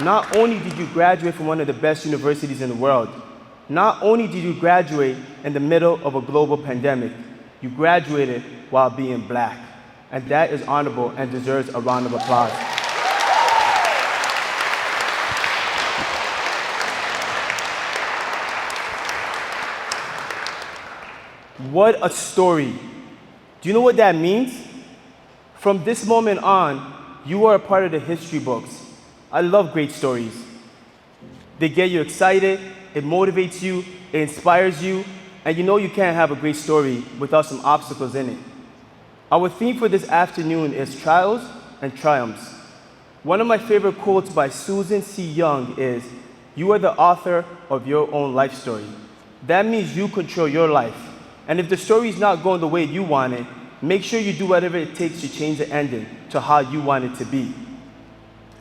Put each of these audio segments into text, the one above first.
Not only did you graduate from one of the best universities in the world, not only did you graduate in the middle of a global pandemic, you graduated while being black. And that is honorable and deserves a round of applause. What a story. Do you know what that means? From this moment on, you are a part of the history books. I love great stories. They get you excited, it motivates you, it inspires you, and you know you can't have a great story without some obstacles in it. Our theme for this afternoon is trials and triumphs. One of my favorite quotes by Susan C. Young is, "You are the author of your own life story." That means you control your life. And if the story is not going the way you want it, make sure you do whatever it takes to change the ending to how you want it to be.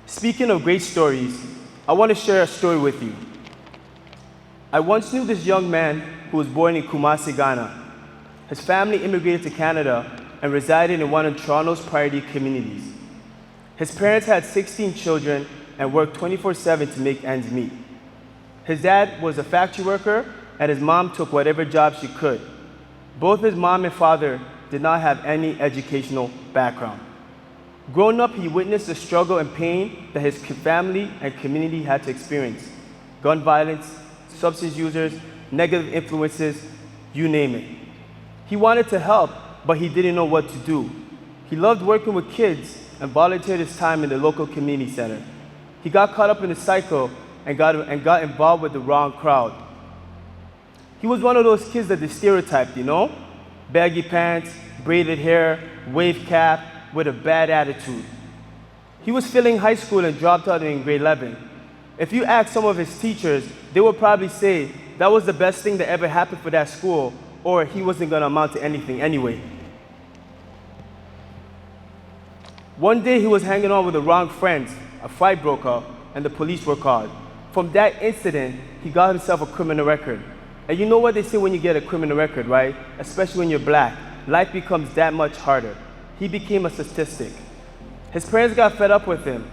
Speaking of great stories, I want to share a story with you. I once knew this young man who was born in Kumasi, Ghana. His family immigrated to Canada and resided in one of Toronto's priority communities. His parents had 16 children and worked 24/7 to make ends meet. His dad was a factory worker, and his mom took whatever job she could. Both his mom and father did not have any educational background. Growing up, he witnessed the struggle and pain that his family and community had to experience. Gun violence, substance users, negative influences, you name it. He wanted to help, but he didn't know what to do. He loved working with kids and volunteered his time in the local community center. He got caught up in the cycle and got involved with the wrong crowd. He was one of those kids that they stereotyped, you know? Baggy pants, braided hair, wave cap, with a bad attitude. He was failing high school and dropped out in grade 11. If you ask some of his teachers, they would probably say that was the best thing that ever happened for that school, or he wasn't gonna amount to anything anyway. One day he was hanging out with the wrong friends, a fight broke out, and the police were called. From that incident, he got himself a criminal record. And you know what they say when you get a criminal record, right? Especially when you're black, life becomes that much harder. He became a statistic. His parents got fed up with him,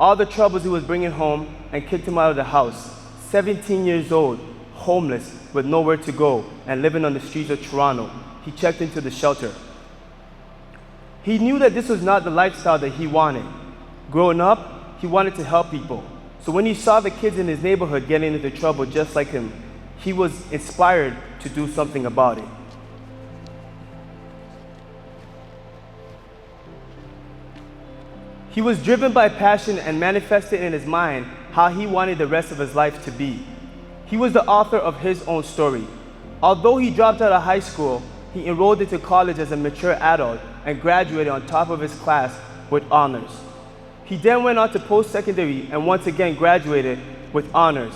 all the troubles he was bringing home, and kicked him out of the house. 17 years old, homeless, with nowhere to go, and living on the streets of Toronto. He checked into the shelter. He knew that this was not the lifestyle that he wanted. Growing up, he wanted to help people. So when he saw the kids in his neighborhood getting into trouble just like him, he was inspired to do something about it. He was driven by passion and manifested in his mind how he wanted the rest of his life to be. He was the author of his own story. Although he dropped out of high school, he enrolled into college as a mature adult and graduated on top of his class with honors. He then went on to post-secondary and once again graduated with honors.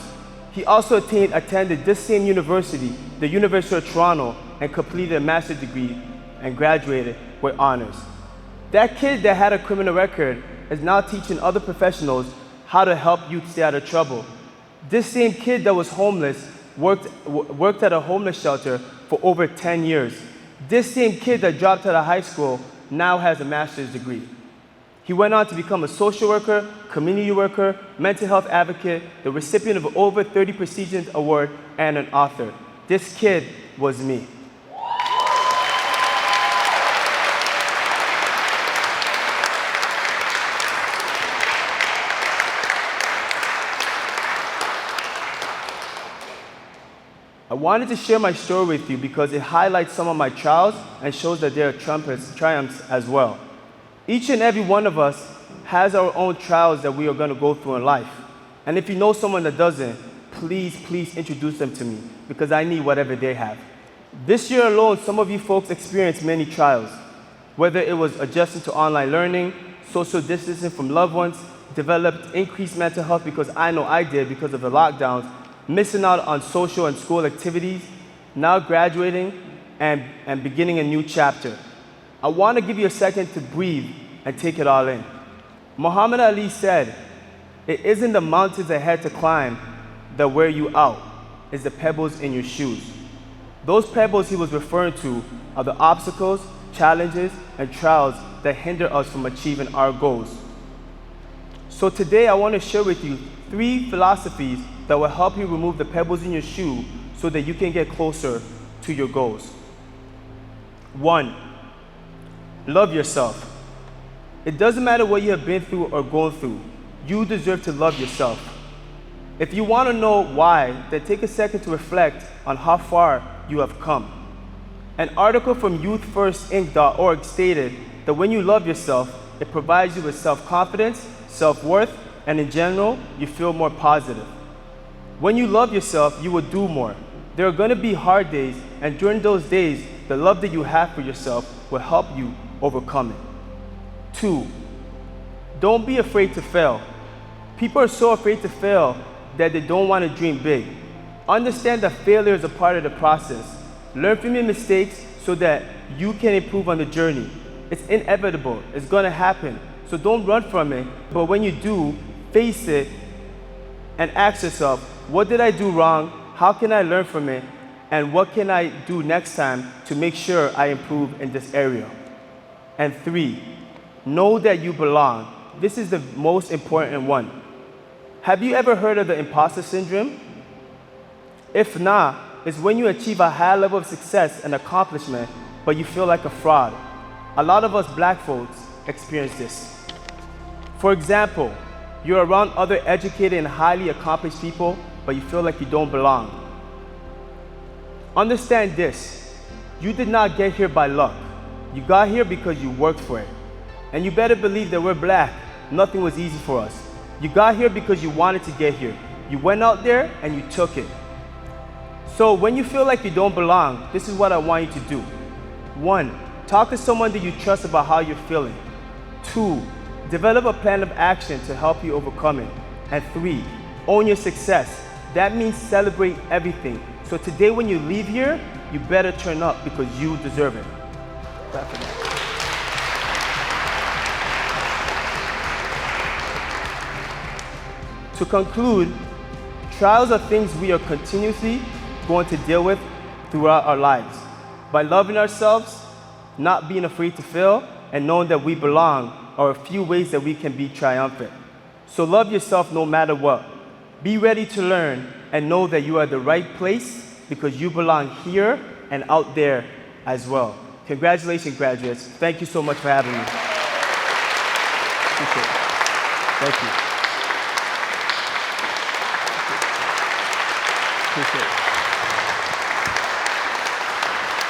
He also attended this same university, the University of Toronto, and completed a master's degree and graduated with honors. That kid that had a criminal record is now teaching other professionals how to help youth stay out of trouble. This same kid that was homeless worked at a homeless shelter for over 10 years. This same kid that dropped out of high school now has a master's degree. He went on to become a social worker, community worker, mental health advocate, the recipient of over 30 prestigious awards, and an author. This kid was me. I wanted to share my story with you because it highlights some of my trials and shows that there are triumphs as well. Each and every one of us has our own trials that we are going to go through in life. And if you know someone that doesn't, please introduce them to me because I need whatever they have. This year alone, some of you folks experienced many trials, whether it was adjusting to online learning, social distancing from loved ones, developed increased mental health because I know I did because of the lockdowns, missing out on social and school activities, now graduating and beginning a new chapter. I want to give you a second to breathe and take it all in. Muhammad Ali said, "It isn't the mountains ahead to climb that wear you out, it's the pebbles in your shoes." Those pebbles he was referring to are the obstacles, challenges, and trials that hinder us from achieving our goals. So today I want to share with you 3 philosophies that will help you remove the pebbles in your shoe so that you can get closer to your goals. 1, love yourself. It doesn't matter what you have been through or gone through. You deserve to love yourself. If you want to know why, then take a second to reflect on how far you have come. An article from youthfirstinc.org stated that when you love yourself, it provides you with self-confidence, self-worth, and in general, you feel more positive. When you love yourself, you will do more. There are going to be hard days, and during those days, the love that you have for yourself will help you overcome it. 2, don't be afraid to fail. People are so afraid to fail that they don't want to dream big. Understand that failure is a part of the process. Learn from your mistakes so that you can improve on the journey. It's inevitable. It's going to happen. So don't run from it. But when you do, face it and ask yourself, what did I do wrong? How can I learn from it? And what can I do next time to make sure I improve in this area? And 3, know that you belong. This is the most important one. Have you ever heard of the imposter syndrome? If not, it's when you achieve a high level of success and accomplishment, but you feel like a fraud. A lot of us black folks experience this. For example, you're around other educated and highly accomplished people, but you feel like you don't belong. Understand this, you did not get here by luck. You got here because you worked for it. And you better believe that we're black. Nothing was easy for us. You got here because you wanted to get here. You went out there and you took it. So when you feel like you don't belong, this is what I want you to do. 1, talk to someone that you trust about how you're feeling. 2, develop a plan of action to help you overcome it. And 3, own your success. That means celebrate everything. So today when you leave here, you better turn up because you deserve it. Clap for that. To conclude, trials are things we are continuously going to deal with throughout our lives. By loving ourselves, not being afraid to fail, and knowing that we belong are a few ways that we can be triumphant. So love yourself no matter what. Be ready to learn and know that you are at the right place because you belong here and out there as well. Congratulations, graduates. Thank you so much for having me. Appreciate it. Thank you. Appreciate it.